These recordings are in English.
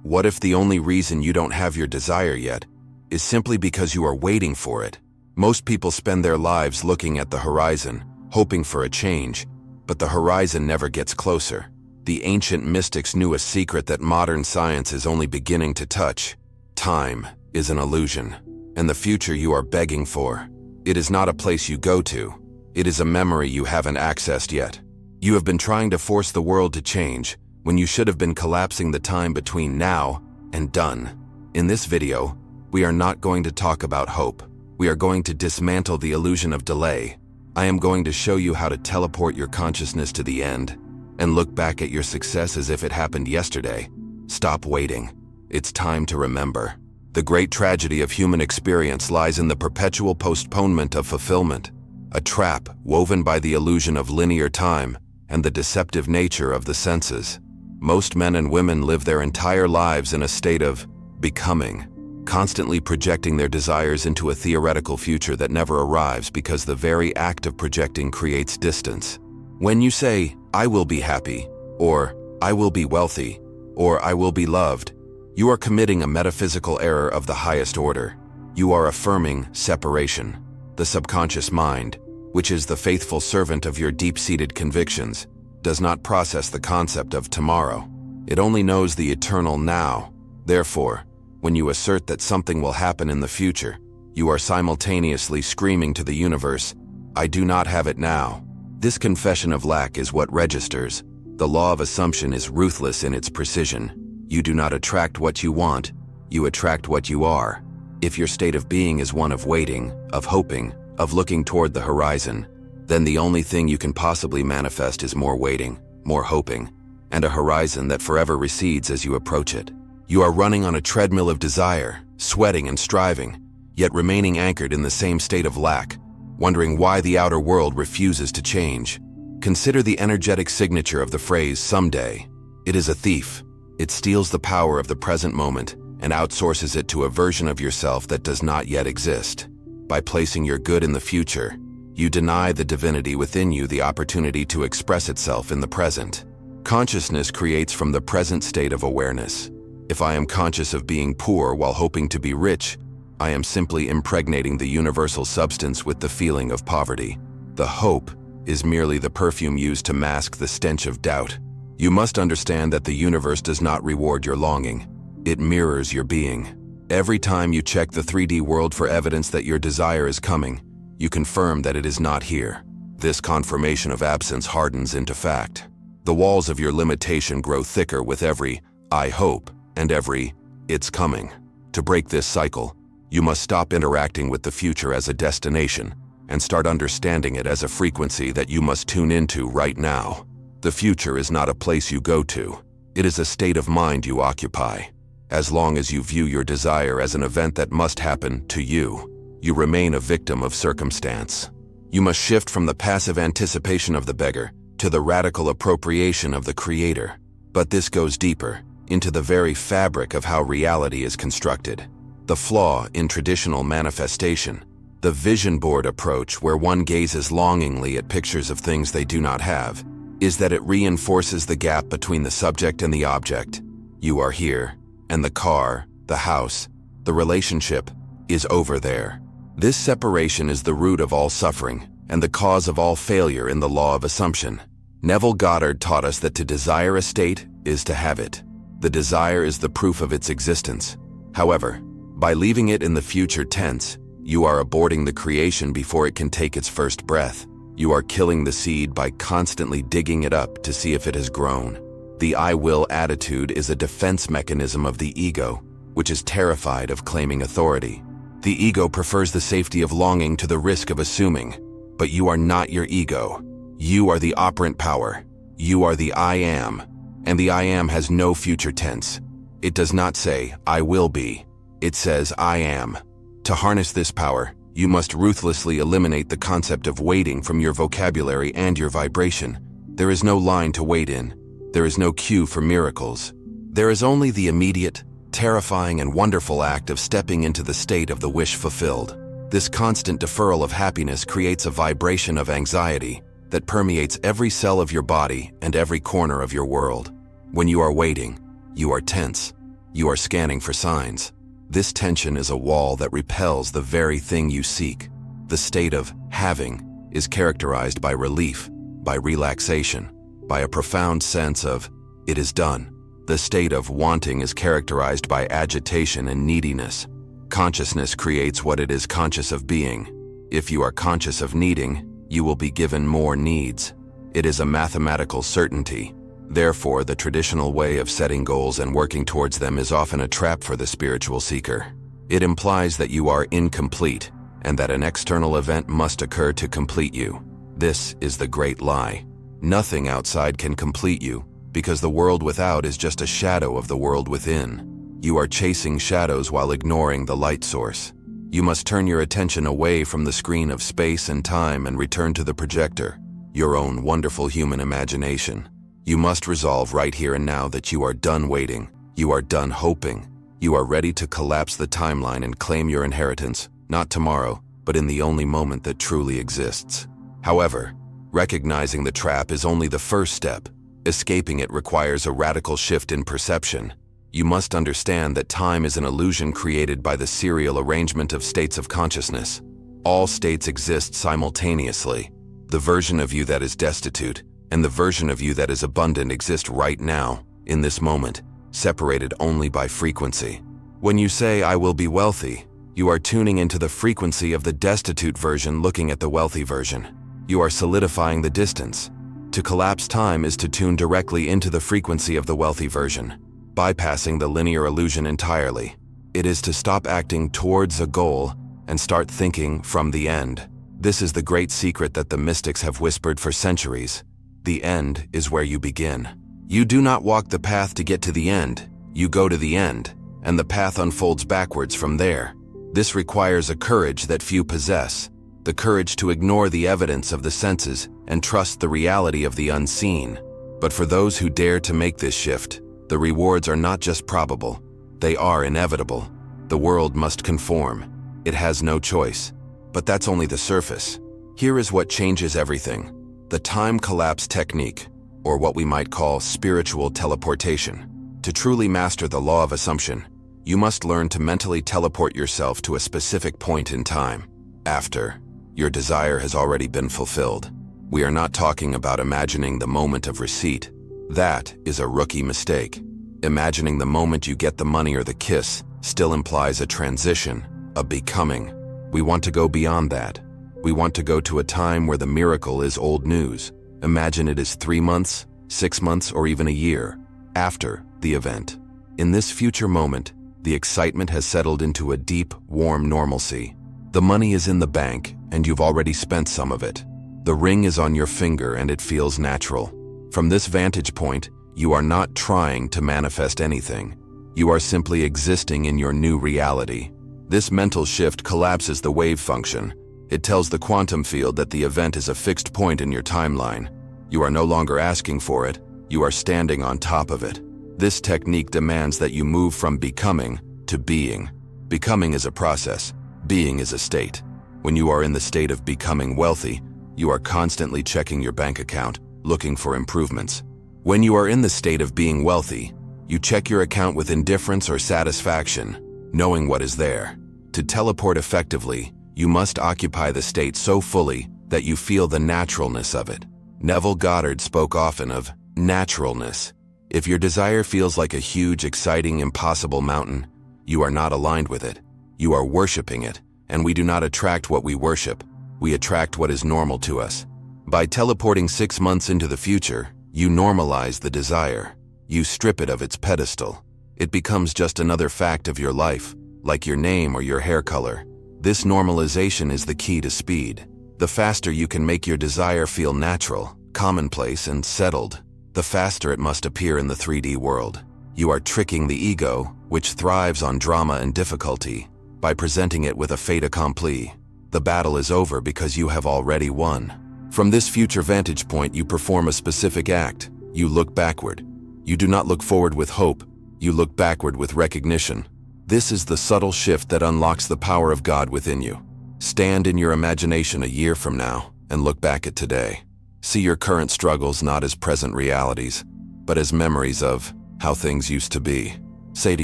What if the only reason you don't have your desire yet is simply because you are waiting for it? Most people spend their lives looking at the horizon, hoping for a change, but the horizon never gets closer. The ancient mystics knew a secret that modern science is only beginning to touch. Time is an illusion, and the future you are begging for. It is not a place you go to. It is a memory you haven't accessed yet. You have been trying to force the world to change when you should have been collapsing the time between now and done. In this video, we are not going to talk about hope. We are going to dismantle the illusion of delay. I am going to show you how to teleport your consciousness to the end and look back at your success as if it happened yesterday. Stop waiting. It's time to remember. The great tragedy of human experience lies in the perpetual postponement of fulfillment, a trap woven by the illusion of linear time and the deceptive nature of the senses. Most men and women live their entire lives in a state of becoming, constantly projecting their desires into a theoretical future that never arrives because the very act of projecting creates distance. When you say, "I will be happy," or "I will be wealthy," or "I will be loved," you are committing a metaphysical error of the highest order. You are affirming separation. The subconscious mind, which is the faithful servant of your deep-seated convictions, does not process the concept of tomorrow. It only knows the eternal now. Therefore, when you assert that something will happen in the future, you are simultaneously screaming to the universe, "I do not have it now." This confession of lack is what registers. The law of assumption is ruthless in its precision. You do not attract what you want, you attract what you are. If your state of being is one of waiting, of hoping, of looking toward the horizon, then the only thing you can possibly manifest is more waiting, more hoping, and a horizon that forever recedes as you approach it. You are running on a treadmill of desire, sweating and striving, yet remaining anchored in the same state of lack, wondering why the outer world refuses to change. Consider the energetic signature of the phrase "someday." It is a thief. It steals the power of the present moment and outsources it to a version of yourself that does not yet exist. By placing your good in the future, you deny the divinity within you the opportunity to express itself in the present. Consciousness creates from the present state of awareness. If I am conscious of being poor while hoping to be rich, I am simply impregnating the universal substance with the feeling of poverty. The hope is merely the perfume used to mask the stench of doubt. You must understand that the universe does not reward your longing. It mirrors your being. Every time you check the 3D world for evidence that your desire is coming, you confirm that it is not here. This confirmation of absence hardens into fact. The walls of your limitation grow thicker with every "I hope" and every "it's coming." To break this cycle, you must stop interacting with the future as a destination and start understanding it as a frequency that you must tune into right now. The future is not a place you go to. It is a state of mind you occupy. As long as you view your desire as an event that must happen to you, you remain a victim of circumstance. You must shift from the passive anticipation of the beggar to the radical appropriation of the creator. But this goes deeper, into the very fabric of how reality is constructed. The flaw in traditional manifestation, the vision board approach where one gazes longingly at pictures of things they do not have, is that it reinforces the gap between the subject and the object. You are here, and the car, the house, the relationship is over there. This separation is the root of all suffering and the cause of all failure in the law of assumption. Neville Goddard taught us that to desire a state is to have it. The desire is the proof of its existence. However, by leaving it in the future tense, you are aborting the creation before it can take its first breath. You are killing the seed by constantly digging it up to see if it has grown. The "I will" attitude is a defense mechanism of the ego, which is terrified of claiming authority. The ego prefers the safety of longing to the risk of assuming, but you are not your ego. You are the operant power. You are the "I am," and the "I am" has no future tense. It does not say, "I will be." It says, "I am." To harness this power, you must ruthlessly eliminate the concept of waiting from your vocabulary and your vibration. There is no line to wait in. There is no cue for miracles. There is only the immediate, terrifying, and wonderful act of stepping into the state of the wish fulfilled. This constant deferral of happiness creates a vibration of anxiety that permeates every cell of your body and every corner of your world. When you are waiting, you are tense. You are scanning for signs. This tension is a wall that repels the very thing you seek. The state of having is characterized by relief, by relaxation, by a profound sense of, it is done. The state of wanting is characterized by agitation and neediness. Consciousness creates what it is conscious of being. If you are conscious of needing, you will be given more needs. It is a mathematical certainty. Therefore, the traditional way of setting goals and working towards them is often a trap for the spiritual seeker. It implies that you are incomplete and that an external event must occur to complete you. This is the great lie. Nothing outside can complete you, because the world without is just a shadow of the world within. You are chasing shadows while ignoring the light source. You must turn your attention away from the screen of space and time and return to the projector, your own wonderful human imagination. You must resolve right here and now that you are done waiting, you are done hoping, you are ready to collapse the timeline and claim your inheritance, not tomorrow, but in the only moment that truly exists. However, recognizing the trap is only the first step. Escaping it requires a radical shift in perception. You must understand that time is an illusion created by the serial arrangement of states of consciousness. All states exist simultaneously. The version of you that is destitute and the version of you that is abundant exist right now, in this moment, separated only by frequency. When you say, "I will be wealthy," you are tuning into the frequency of the destitute version looking at the wealthy version. You are solidifying the distance. To collapse time is to tune directly into the frequency of the wealthy version, bypassing the linear illusion entirely. It is to stop acting towards a goal and start thinking from the end. This is the great secret that the mystics have whispered for centuries. The end is where you begin. You do not walk the path to get to the end. You go to the end, and the path unfolds backwards from there. This requires a courage that few possess, the courage to ignore the evidence of the senses and trust the reality of the unseen. But for those who dare to make this shift, the rewards are not just probable, they are inevitable. The world must conform. It has no choice. But that's only the surface. Here is what changes everything. The time collapse technique, or what we might call spiritual teleportation. To truly master the law of assumption, you must learn to mentally teleport yourself to a specific point in time. After your desire has already been fulfilled. We are not talking about imagining the moment of receipt. That is a rookie mistake. Imagining the moment you get the money or the kiss still implies a transition, a becoming. We want to go beyond that. We want to go to a time where the miracle is old news. Imagine it is 3 months, 6 months, or even a year after the event. In this future moment, the excitement has settled into a deep, warm normalcy. The money is in the bank, and you've already spent some of it. The ring is on your finger, and it feels natural. From this vantage point, you are not trying to manifest anything. You are simply existing in your new reality. This mental shift collapses the wave function. It tells the quantum field that the event is a fixed point in your timeline. You are no longer asking for it, you are standing on top of it. This technique demands that you move from becoming to being. Becoming is a process. Being is a state. When you are in the state of becoming wealthy, you are constantly checking your bank account, looking for improvements. When you are in the state of being wealthy, you check your account with indifference or satisfaction, knowing what is there. To teleport effectively, you must occupy the state so fully that you feel the naturalness of it. Neville Goddard spoke often of naturalness. If your desire feels like a huge, exciting, impossible mountain, you are not aligned with it. You are worshiping it, and we do not attract what we worship. We attract what is normal to us. By teleporting 6 months into the future, you normalize the desire. You strip it of its pedestal. It becomes just another fact of your life, like your name or your hair color. This normalization is the key to speed. The faster you can make your desire feel natural, commonplace, and settled, the faster it must appear in the 3D world. You are tricking the ego, which thrives on drama and difficulty, by presenting it with a fait accompli. The battle is over because you have already won. From this future vantage point, you perform a specific act. You look backward. You do not look forward with hope. You look backward with recognition. This is the subtle shift that unlocks the power of God within you. Stand in your imagination a year from now and look back at today. See your current struggles not as present realities, but as memories of how things used to be. Say to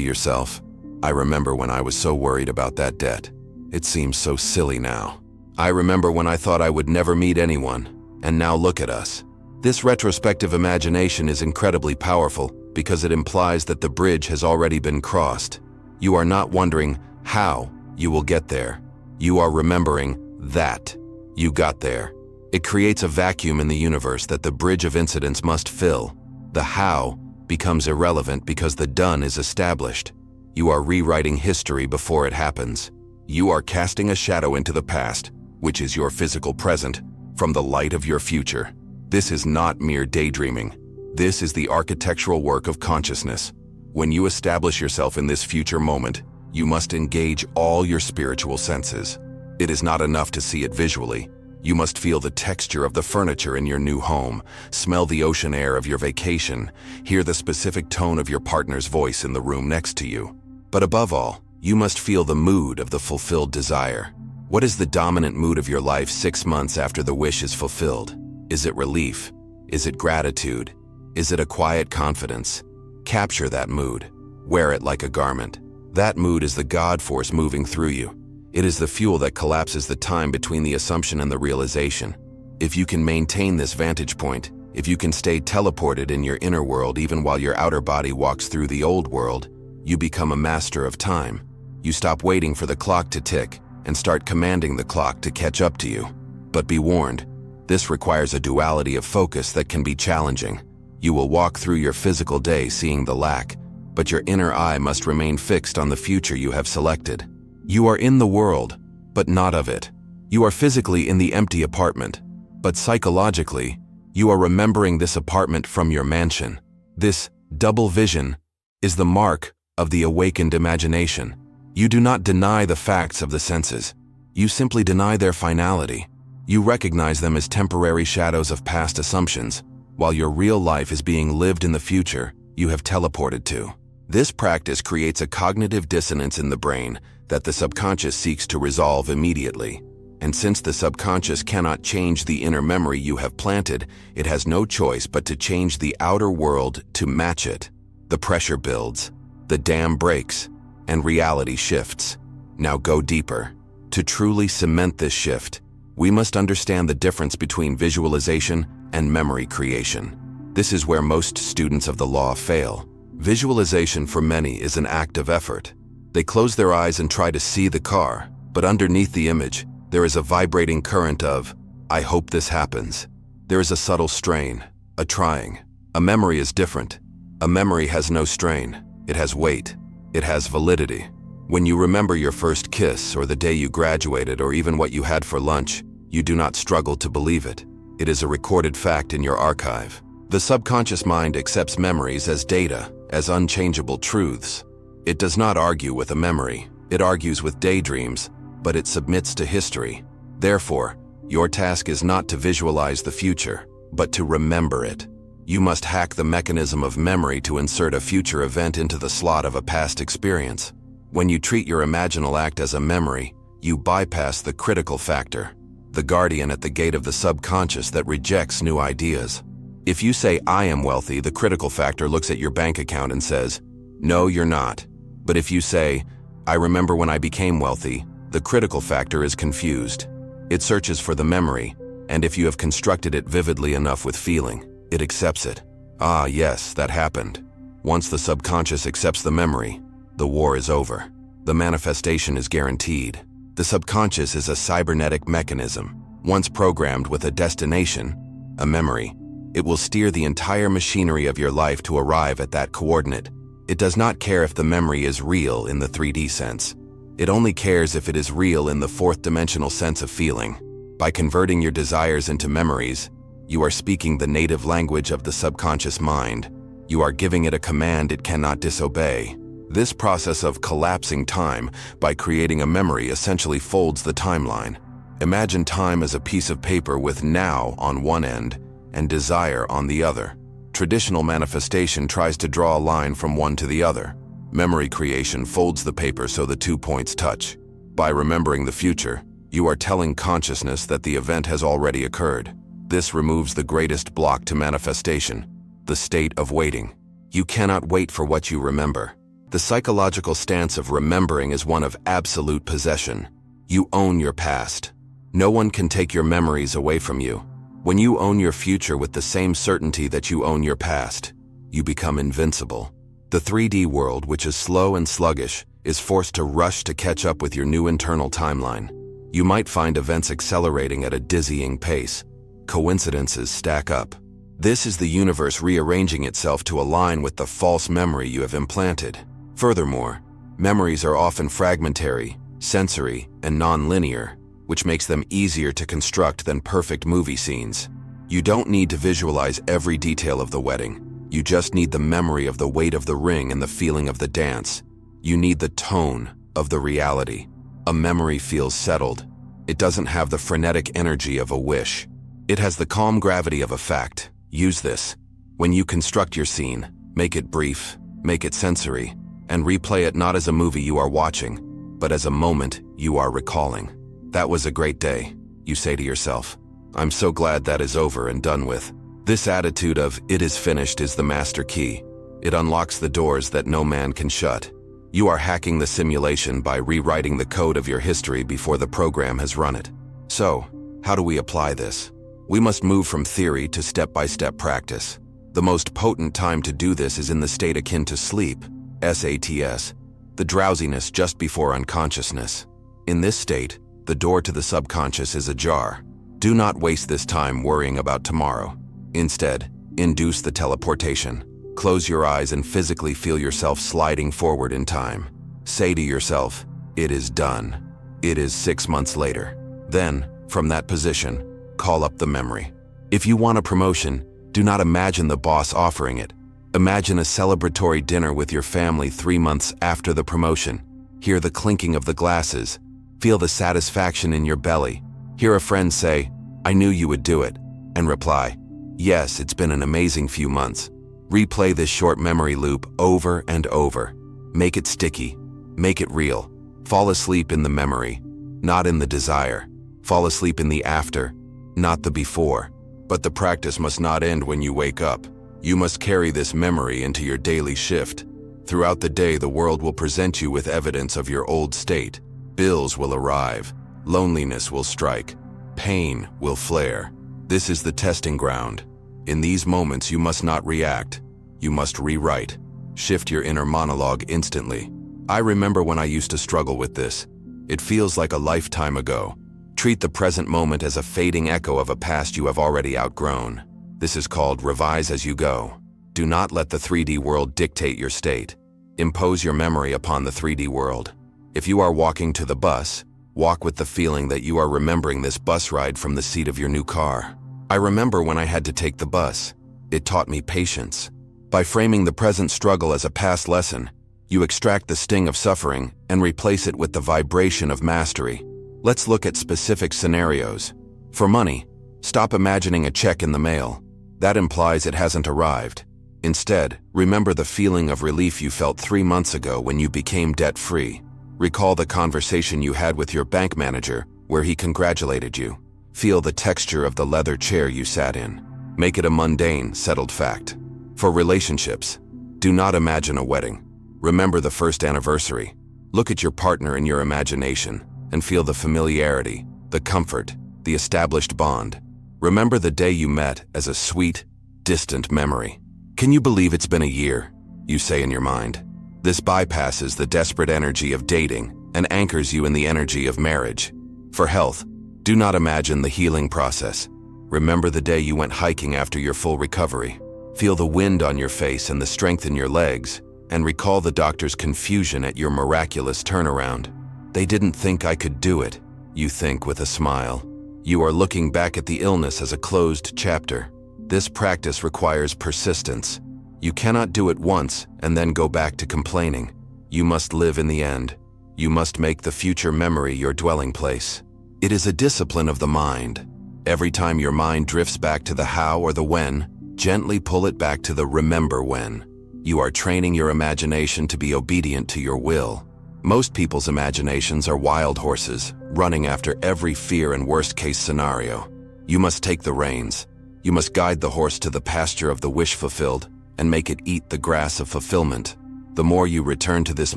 yourself, I remember when I was so worried about that debt. It seems so silly now. I remember when I thought I would never meet anyone, and now look at us. This retrospective imagination is incredibly powerful because it implies that the bridge has already been crossed. You are not wondering how you will get there. You are remembering that you got there. It creates a vacuum in the universe that the bridge of incidents must fill. The how becomes irrelevant because the done is established. You are rewriting history before it happens. You are casting a shadow into the past, which is your physical present, from the light of your future. This is not mere daydreaming. This is the architectural work of consciousness. When you establish yourself in this future moment, you must engage all your spiritual senses. It is not enough to see it visually. You must feel the texture of the furniture in your new home, smell the ocean air of your vacation, hear the specific tone of your partner's voice in the room next to you. But above all, you must feel the mood of the fulfilled desire. What is the dominant mood of your life 6 months after the wish is fulfilled? Is it relief? Is it gratitude? Is it a quiet confidence? Capture that mood. Wear it like a garment. That mood is the God force moving through you. It is the fuel that collapses the time between the assumption and the realization. If you can maintain this vantage point, if you can stay teleported in your inner world even while your outer body walks through the old world, you become a master of time. You stop waiting for the clock to tick and start commanding the clock to catch up to you. But be warned, this requires a duality of focus that can be challenging. You will walk through your physical day seeing the lack, but your inner eye must remain fixed on the future you have selected. You are in the world, but not of it. You are physically in the empty apartment, but psychologically, you are remembering this apartment from your mansion. This double vision is the mark of the awakened imagination. You do not deny the facts of the senses. You simply deny their finality. You recognize them as temporary shadows of past assumptions, while your real life is being lived in the future you have teleported to. This practice creates a cognitive dissonance in the brain that the subconscious seeks to resolve immediately. And since the subconscious cannot change the inner memory you have planted, it has no choice but to change the outer world to match it. The pressure builds, the dam breaks, and reality shifts. Now go deeper. To truly cement this shift, we must understand the difference between visualization and memory creation. This is where most students of the law fail. Visualization for many is an act of effort. They close their eyes and try to see the car, but underneath the image, there is a vibrating current of, I hope this happens. There is a subtle strain, a trying. A memory is different. A memory has no strain. It has weight. It has validity. When you remember your first kiss or the day you graduated or even what you had for lunch, you do not struggle to believe it. It is a recorded fact in your archive. The subconscious mind accepts memories as data, as unchangeable truths. It does not argue with a memory. It argues with daydreams, but it submits to history. Therefore, your task is not to visualize the future, but to remember it. You must hack the mechanism of memory to insert a future event into the slot of a past experience. When you treat your imaginal act as a memory, you bypass the critical factor, the guardian at the gate of the subconscious that rejects new ideas. If you say, I am wealthy, the critical factor looks at your bank account and says, no, you're not. But if you say, I remember when I became wealthy, the critical factor is confused. It searches for the memory, and if you have constructed it vividly enough with feeling, it accepts it. Ah, yes, that happened. Once the subconscious accepts the memory, the war is over. The manifestation is guaranteed. The subconscious is a cybernetic mechanism. Once programmed with a destination, a memory, it will steer the entire machinery of your life to arrive at that coordinate. It does not care if the memory is real in the 3D sense. It only cares if it is real in the fourth-dimensional sense of feeling. By converting your desires into memories, you are speaking the native language of the subconscious mind. You are giving it a command it cannot disobey. This process of collapsing time by creating a memory essentially folds the timeline. Imagine time as a piece of paper with now on one end and desire on the other. Traditional manifestation tries to draw a line from one to the other. Memory creation folds the paper so the 2 points touch. By remembering the future, you are telling consciousness that the event has already occurred. This removes the greatest block to manifestation, the state of waiting. You cannot wait for what you remember. The psychological stance of remembering is one of absolute possession. You own your past. No one can take your memories away from you. When you own your future with the same certainty that you own your past, you become invincible. The 3D world, which is slow and sluggish, is forced to rush to catch up with your new internal timeline. You might find events accelerating at a dizzying pace. Coincidences stack up. This is the universe rearranging itself to align with the false memory you have implanted. Furthermore, memories are often fragmentary, sensory, and non-linear, which makes them easier to construct than perfect movie scenes. You don't need to visualize every detail of the wedding. You just need the memory of the weight of the ring and the feeling of the dance. You need the tone of the reality. A memory feels settled. It doesn't have the frenetic energy of a wish. It has the calm gravity of a fact. Use this. When you construct your scene, make it brief, make it sensory, and replay it not as a movie you are watching, but as a moment you are recalling. That was a great day, you say to yourself. I'm so glad that is over and done with. This attitude of "it is finished" is the master key. It unlocks the doors that no man can shut. You are hacking the simulation by rewriting the code of your history before the program has run it. So, how do we apply this? We must move from theory to step-by-step practice. The most potent time to do this is in the state akin to sleep, SATS, the drowsiness just before unconsciousness. In this state, the door to the subconscious is ajar. Do not waste this time worrying about tomorrow. Instead, induce the teleportation. Close your eyes and physically feel yourself sliding forward in time. Say to yourself, "It is done." It is 6 months later. Then, from that position, call up the memory. If you want a promotion, do not imagine the boss offering it. Imagine a celebratory dinner with your family 3 months after the promotion. Hear the clinking of the glasses. Feel the satisfaction in your belly. Hear a friend say, "I knew you would do it," and reply, "Yes, it's been an amazing few months." Replay this short memory loop over and over. Make it sticky. Make it real. Fall asleep in the memory, not in the desire. Fall asleep in the after, not the before. But the practice must not end when you wake up. You must carry this memory into your daily shift. Throughout the day, the world will present you with evidence of your old state. Bills will arrive. Loneliness will strike. Pain will flare. This is the testing ground. In these moments, you must not react. You must rewrite. Shift your inner monologue instantly. I remember when I used to struggle with this. It feels like a lifetime ago. Treat the present moment as a fading echo of a past you have already outgrown. This is called revise as you go. Do not let the 3D world dictate your state. Impose your memory upon the 3D world. If you are walking to the bus, walk with the feeling that you are remembering this bus ride from the seat of your new car. I remember when I had to take the bus. It taught me patience. By framing the present struggle as a past lesson, you extract the sting of suffering and replace it with the vibration of mastery. Let's look at specific scenarios. For money, stop imagining a check in the mail. That implies it hasn't arrived. Instead, remember the feeling of relief you felt 3 months ago when you became debt-free. Recall the conversation you had with your bank manager where he congratulated you. Feel the texture of the leather chair you sat in. Make it a mundane, settled fact. For relationships, do not imagine a wedding. Remember the first anniversary. Look at your partner in your imagination and feel the familiarity, the comfort, the established bond. Remember the day you met as a sweet, distant memory. Can you believe it's been a year? You say in your mind. This bypasses the desperate energy of dating and anchors you in the energy of marriage. For health, do not imagine the healing process. Remember the day you went hiking after your full recovery. Feel the wind on your face and the strength in your legs, and recall the doctor's confusion at your miraculous turnaround. They didn't think I could do it, you think with a smile. You are looking back at the illness as a closed chapter. This practice requires persistence. You cannot do it once and then go back to complaining. You must live in the end. You must make the future memory your dwelling place. It is a discipline of the mind. Every time your mind drifts back to the how or the when, gently pull it back to the remember when. You are training your imagination to be obedient to your will. Most people's imaginations are wild horses, running after every fear and worst-case scenario. You must take the reins. You must guide the horse to the pasture of the wish fulfilled and make it eat the grass of fulfillment. The more you return to this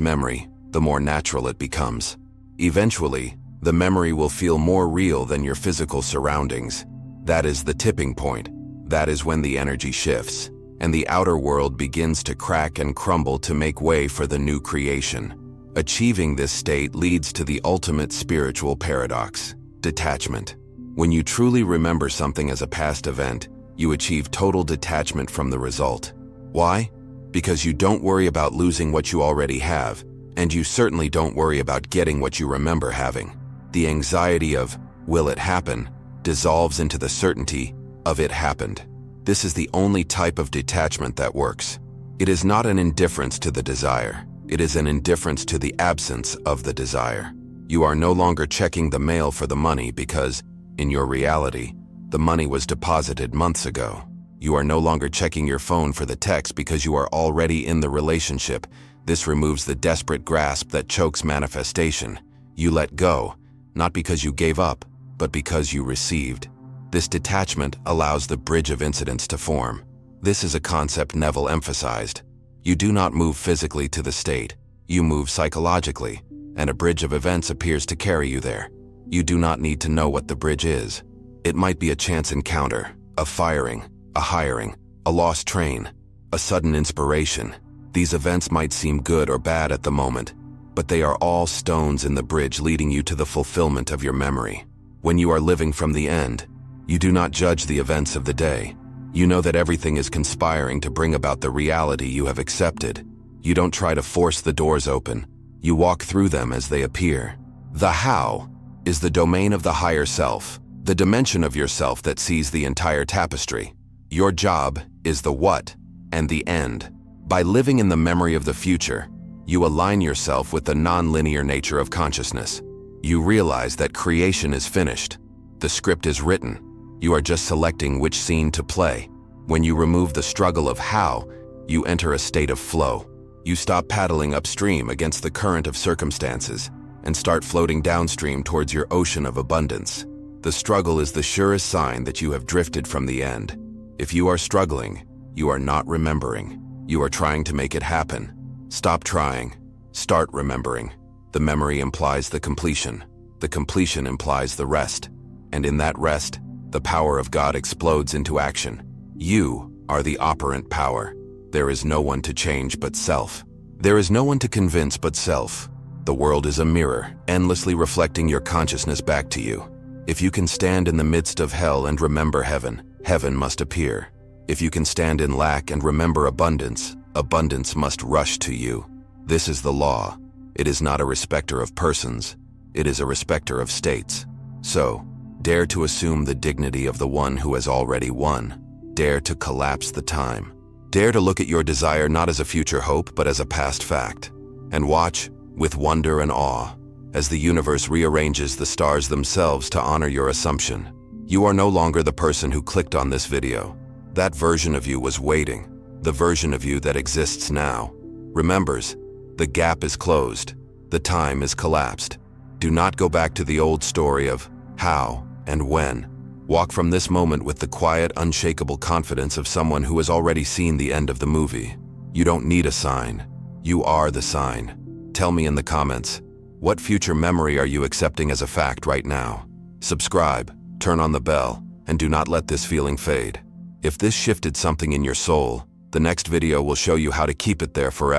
memory, the more natural it becomes. Eventually, the memory will feel more real than your physical surroundings. That is the tipping point. That is when the energy shifts, and the outer world begins to crack and crumble to make way for the new creation. Achieving this state leads to the ultimate spiritual paradox: detachment. When you truly remember something as a past event, you achieve total detachment from the result. Why? Because you don't worry about losing what you already have, and you certainly don't worry about getting what you remember having. The anxiety of, will it happen, dissolves into the certainty of it happened. This is the only type of detachment that works. It is not an indifference to the desire. It is an indifference to the absence of the desire. You are no longer checking the mail for the money because, in your reality, the money was deposited months ago. You are no longer checking your phone for the text because you are already in the relationship. This removes the desperate grasp that chokes manifestation. You let go, not because you gave up, but because you received. This detachment allows the bridge of incidents to form. This is a concept Neville emphasized. You do not move physically to the state. You move psychologically, and a bridge of events appears to carry you there. You do not need to know what the bridge is. It might be a chance encounter, a firing, a hiring, a lost train, a sudden inspiration. These events might seem good or bad at the moment, but they are all stones in the bridge leading you to the fulfillment of your memory. When you are living from the end, you do not judge the events of the day. You know that everything is conspiring to bring about the reality you have accepted. You don't try to force the doors open. You walk through them as they appear. The how is the domain of the higher self, the dimension of yourself that sees the entire tapestry. Your job is the what and the end. By living in the memory of the future, you align yourself with the non-linear nature of consciousness. You realize that creation is finished. The script is written. You are just selecting which scene to play. When you remove the struggle of how, you enter a state of flow. You stop paddling upstream against the current of circumstances and start floating downstream towards your ocean of abundance. The struggle is the surest sign that you have drifted from the end. If you are struggling, you are not remembering. You are trying to make it happen. Stop trying. Start remembering. The memory implies the completion. The completion implies the rest. And in that rest, the power of God explodes into action. You are the operant power. There is no one to change but self. There is no one to convince but self. The world is a mirror, endlessly reflecting your consciousness back to you. If you can stand in the midst of hell and remember heaven, heaven must appear. If you can stand in lack and remember abundance, abundance must rush to you. This is the law. It is not a respecter of persons. It is a respecter of states. So, dare to assume the dignity of the one who has already won. Dare to collapse the time. Dare to look at your desire not as a future hope, but as a past fact. And watch, with wonder and awe, as the universe rearranges the stars themselves to honor your assumption. You are no longer the person who clicked on this video. That version of you was waiting. The version of you that exists now remembers. The gap is closed. The time is collapsed. Do not go back to the old story of how and when. Walk from this moment with the quiet, unshakable confidence of someone who has already seen the end of the movie. You don't need a sign. You are the sign. Tell me in the comments, what future memory are you accepting as a fact right now? Subscribe, turn on the bell, and do not let this feeling fade. If this shifted something in your soul, the next video will show you how to keep it there forever.